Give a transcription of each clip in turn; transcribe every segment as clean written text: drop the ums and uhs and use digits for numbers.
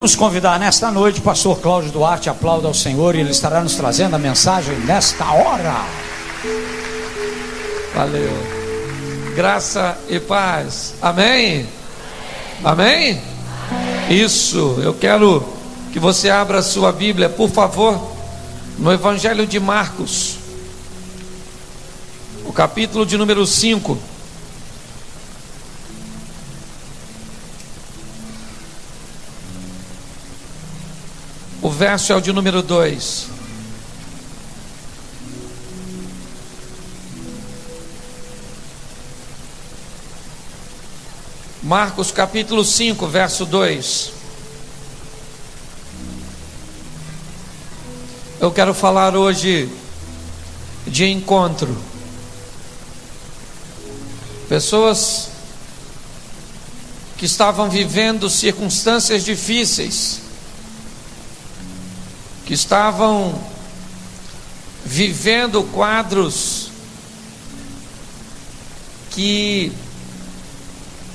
Vamos convidar nesta noite o pastor Cláudio Duarte. Aplauda ao Senhor e ele estará nos trazendo a mensagem nesta hora. Valeu. Graça e paz. Amém? Amém? Isso. Eu quero que você abra a sua Bíblia, por favor, no Evangelho de Marcos, o capítulo de número 5. O verso é o de número 2. Marcos capítulo 5, verso 2. Eu quero falar hoje de encontro. Pessoas que estavam vivendo circunstâncias difíceis, que estavam vivendo quadros que,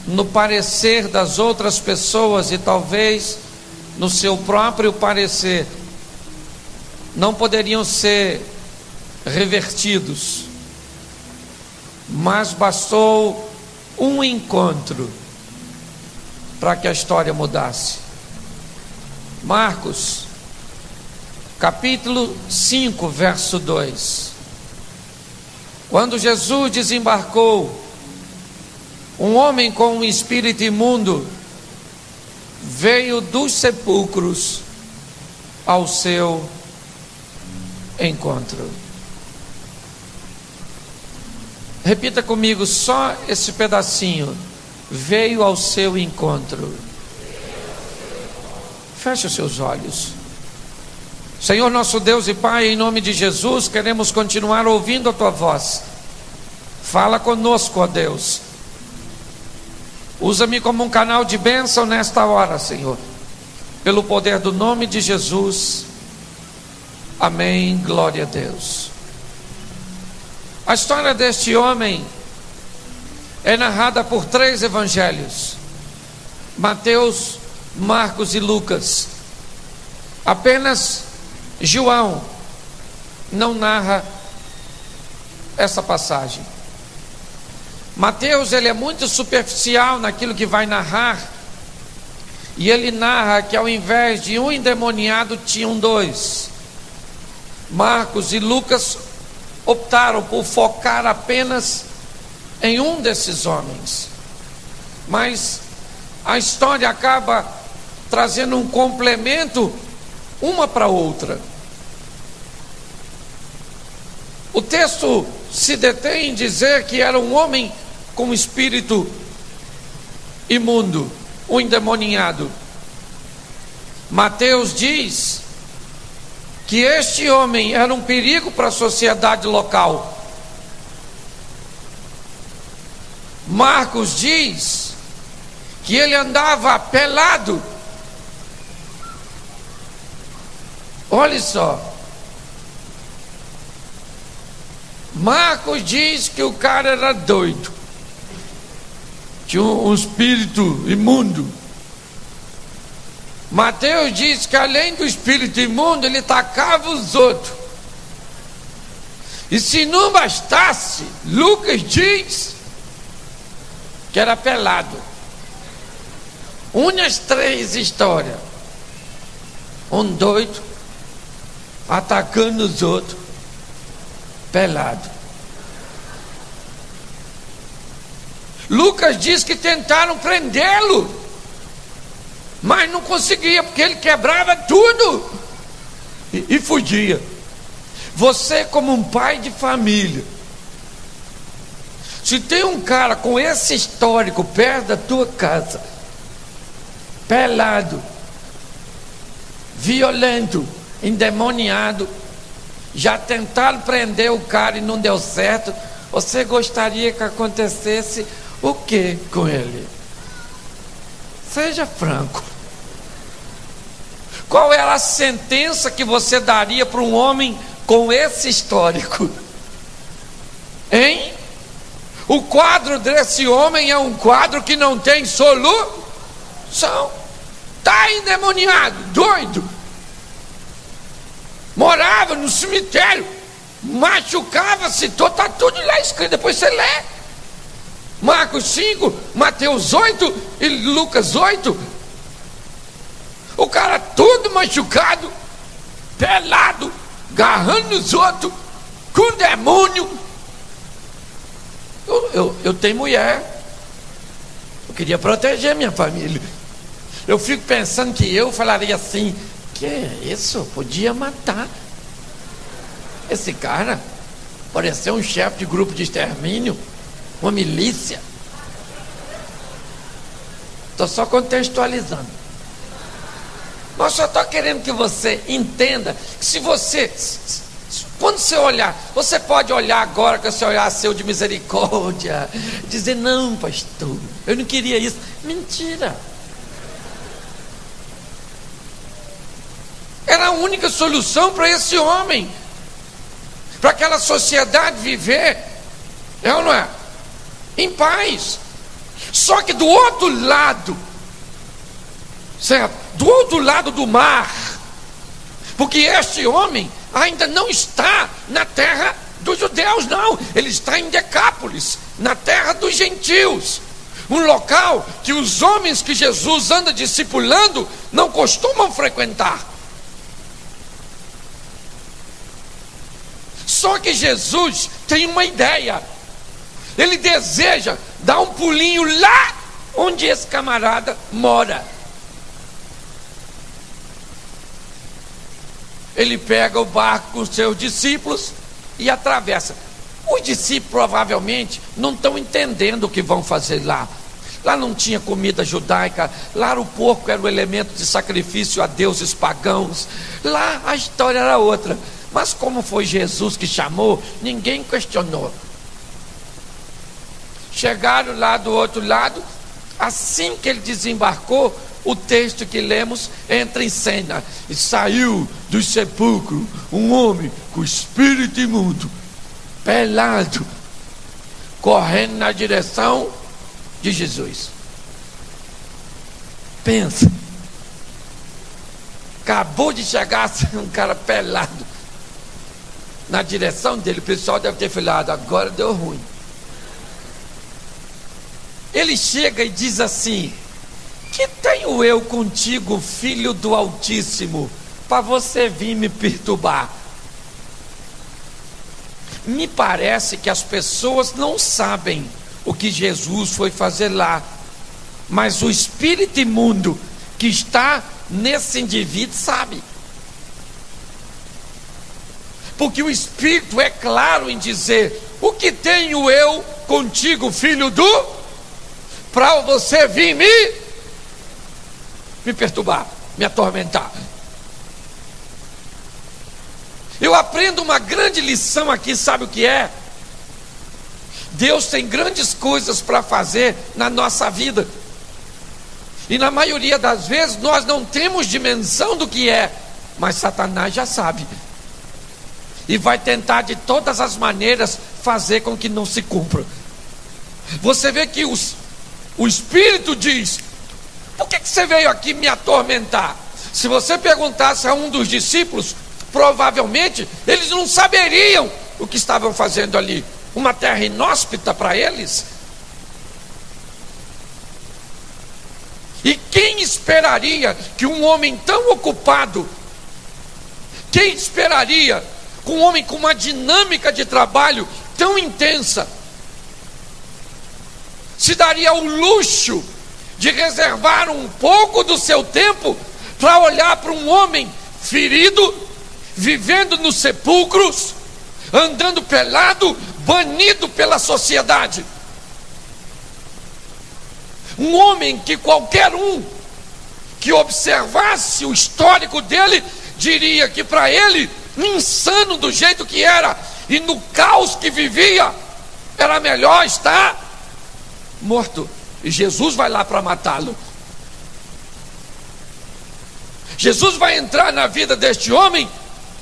no parecer das outras pessoas e talvez no seu próprio parecer, não poderiam ser revertidos, mas bastou um encontro para que a história mudasse. Marcos capítulo 5, verso 2. Quando Jesus desembarcou, um homem com um espírito imundo veio dos sepulcros ao seu encontro. Repita comigo só esse pedacinho. Veio ao seu encontro. Feche os seus olhos. Senhor nosso Deus e Pai, em nome de Jesus, queremos continuar ouvindo a Tua voz. Fala conosco, ó Deus. Usa-me como um canal de bênção nesta hora, Senhor. Pelo poder do nome de Jesus. Amém, glória a Deus. A história deste homem é narrada por 3 evangelhos: Mateus, Marcos e Lucas. Apenas João não narra essa passagem. Mateus, ele é muito superficial naquilo que vai narrar, e ele narra que ao invés de um endemoniado tinham 2. Marcos e Lucas optaram por focar apenas em um desses homens, mas a história acaba trazendo um complemento uma para outra. O texto se detém em dizer que era um homem com espírito imundo, um endemoniado. Mateus diz que este homem era um perigo para a sociedade local. Marcos diz que ele andava pelado. Olha só, Marcos diz que o cara era doido, tinha um espírito imundo. Mateus diz que além do espírito imundo, ele tacava os outros. E se não bastasse, Lucas diz que era pelado. Une as 3 histórias: um doido atacando os outros, pelado. Lucas diz que tentaram prendê-lo, mas não conseguia, porque ele quebrava tudo e fugia. Você, como um pai de família, se tem um cara com esse histórico perto da tua casa, pelado, violento, endemoniado, já tentaram prender o cara e não deu certo, você gostaria que acontecesse o que com ele? Seja franco. Qual era a sentença que você daria para um homem com esse histórico? Hein? O quadro desse homem é um quadro que não tem solução. Está lá endemoniado, doido, morava no cemitério, machucava-se, está tudo lá escrito, depois você lê. Marcos 5, Mateus 8 e Lucas 8. O cara todo machucado, pelado, agarrando os outros, com demônio. Eu tenho mulher, eu queria proteger minha família. Eu fico pensando que eu falaria assim: que é isso? Podia matar esse cara, parecer um chefe de grupo de extermínio, uma milícia. Estou só contextualizando. Mas só estou querendo que você entenda que se você, quando você olhar, você pode olhar agora com esse olhar seu de misericórdia, dizer: não, pastor, eu não queria isso. Mentira. Era a única solução para esse homem, para aquela sociedade viver, é ou não é? Em paz. Só que do outro lado, certo? Do outro lado do mar, porque este homem ainda não está na terra dos judeus, não, ele está em Decápolis, na terra dos gentios, um local que os homens que Jesus anda discipulando não costumam frequentar. Só que Jesus tem uma ideia, ele deseja dar um pulinho lá onde esse camarada mora. Ele pega o barco com os seus discípulos e atravessa. Os discípulos provavelmente não estão entendendo o que vão fazer lá. Lá não tinha comida judaica, lá o porco era o elemento de sacrifício a deuses pagãos. Lá a história era outra. Mas como foi Jesus que chamou, ninguém questionou. Chegaram lá do outro lado, assim que ele desembarcou, o texto que lemos entra em cena. E saiu do sepulcro um homem com espírito imundo, pelado, correndo na direção de Jesus. Pensa, acabou de chegar um cara pelado na direção dele. O pessoal deve ter falado: agora deu ruim. Ele chega e diz assim: que tenho eu contigo, filho do Altíssimo, para você vir me perturbar? Me parece que as pessoas não sabem o que Jesus foi fazer lá, mas o espírito imundo que está nesse indivíduo sabe. Porque o espírito é claro em dizer: o que tenho eu contigo, filho do, para você vir me perturbar, me atormentar. Eu aprendo uma grande lição aqui, sabe o que é? Deus tem grandes coisas para fazer na nossa vida, e na maioria das vezes nós não temos dimensão do que é, mas Satanás já sabe, e vai tentar de todas as maneiras fazer com que não se cumpra. Você vê que o Espírito diz: por que você veio aqui me atormentar? Se você perguntasse a um dos discípulos, provavelmente eles não saberiam o que estavam fazendo ali. Uma terra inóspita para eles. E quem esperaria que um homem tão ocupado, quem esperaria que um homem com uma dinâmica de trabalho tão intensa, se daria o luxo de reservar um pouco do seu tempo para olhar para um homem ferido, vivendo nos sepulcros, andando pelado, banido pela sociedade? Um homem que qualquer um que observasse o histórico dele diria que para ele, insano do jeito que era e no caos que vivia, era melhor estar morto. E Jesus vai lá para matá-lo. Jesus vai entrar na vida deste homem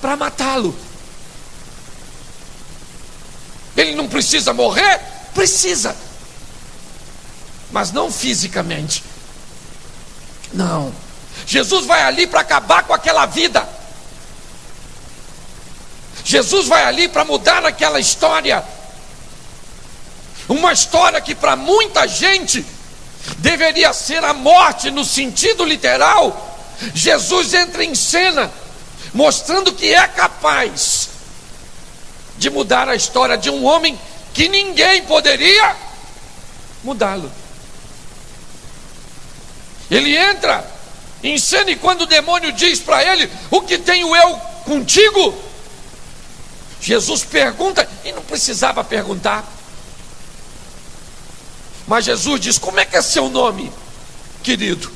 para matá-lo. Ele não precisa morrer? Precisa, mas não fisicamente. Não, Jesus vai ali para acabar com aquela vida. Jesus vai ali para mudar aquela história. Uma história que para muita gente deveria ser a morte no sentido literal. Jesus entra em cena, mostrando que é capaz de mudar a história de um homem que ninguém poderia mudá-lo. Ele entra em cena e quando o demônio diz para ele: o que tenho eu contigo? Jesus pergunta, e não precisava perguntar, mas Jesus diz: como é que é seu nome, querido?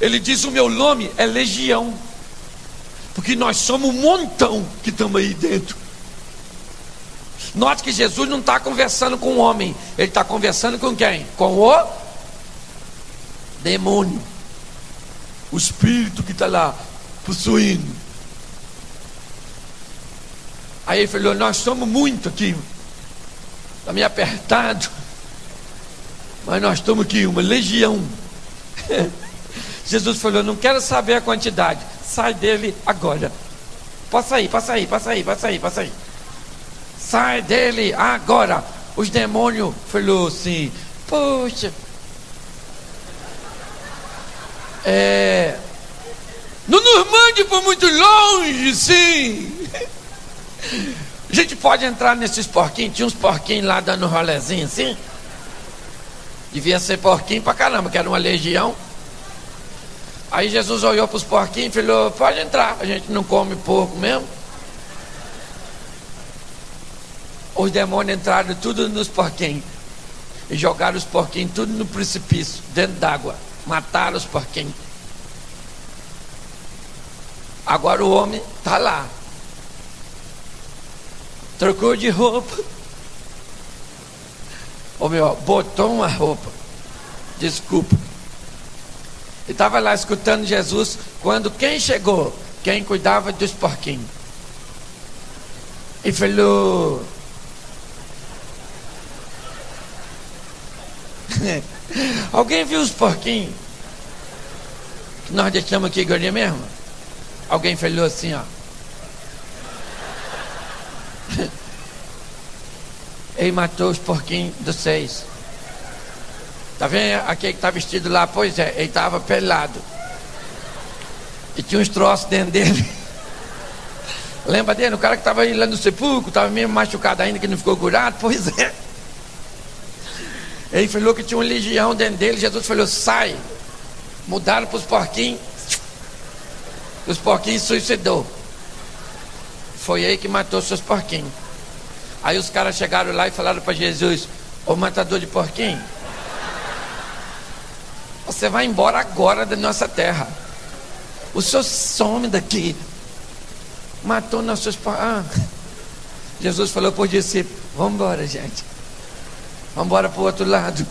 Ele diz: o meu nome é Legião, porque nós somos um montão que estamos aí dentro. Note que Jesus não está conversando com o homem, ele está conversando com quem? Com o demônio, o espírito que está lá possuindo. Aí ele falou: nós somos muito aqui, está meio apertado, mas nós estamos aqui, uma legião. Jesus falou: não quero saber a quantidade, sai dele agora. Pode sair, pode sair, pode sair, pode sair, pode sair. Sai dele agora. Os demônios falaram assim: poxa, não nos mande para muito longe, sim. A gente pode entrar nesses porquinhos. Tinha uns porquinhos lá dando um rolezinho assim. Devia ser porquinho pra caramba, que era uma legião. Aí Jesus olhou para os porquinhos e falou: pode entrar, a gente não come porco mesmo. Os demônios entraram tudo nos porquinhos e jogaram os porquinhos tudo no precipício, dentro d'água. Mataram os porquinhos. Agora o homem está lá, trocou de roupa. Ou melhor, botou uma roupa. Desculpa. Ele estava lá escutando Jesus, quando quem chegou? Quem cuidava dos porquinhos. E falou: alguém viu os porquinhos que nós deixamos aqui agora mesmo? Alguém falou assim, ó. Ele matou os porquinhos dos 6. Tá vendo aquele que está vestido lá? Pois é, ele estava pelado e tinha uns troços dentro dele. Lembra dele? O cara que estava aí lá no sepulcro, estava mesmo machucado ainda, que não ficou curado. Pois é. Ele falou que tinha uma legião dentro dele. Jesus falou: sai. Mudaram para os porquinhos. Os porquinhos suicidou. Foi aí que matou seus porquinhos. Aí os caras chegaram lá e falaram para Jesus: ô matador de porquinho, você vai embora agora da nossa terra. O senhor some daqui. Matou nossos porquinhos. Jesus falou para os discípulos: vamos embora, gente. Vamos embora para o outro lado.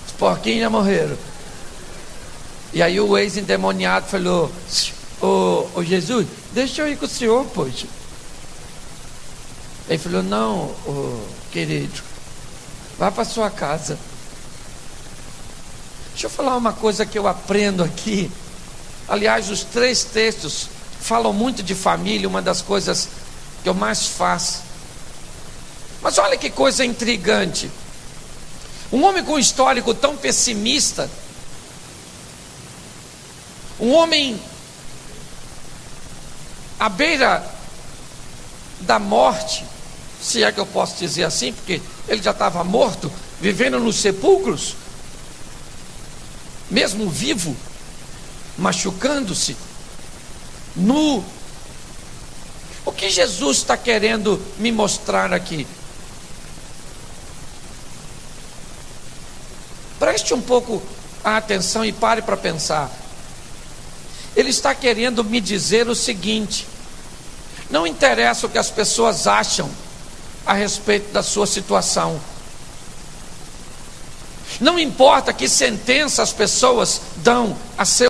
Os porquinhos já morreram. E aí o ex-endemoniado falou: ô Jesus, deixa eu ir com o senhor, poxa. Ele falou: não, querido, vá para sua casa. Deixa eu falar uma coisa que eu aprendo aqui. Aliás, os 3 textos falam muito de família, uma das coisas que eu mais faço. Mas olha que coisa intrigante. Um homem com um histórico tão pessimista, um homem à beira da morte, se é que eu posso dizer assim, porque ele já estava morto, vivendo nos sepulcros, mesmo vivo, machucando-se, nu. O que Jesus está querendo me mostrar aqui? Preste um pouco a atenção e pare para pensar. Ele está querendo me dizer o seguinte: não interessa o que as pessoas acham a respeito da sua situação. Não importa que sentença as pessoas dão a seu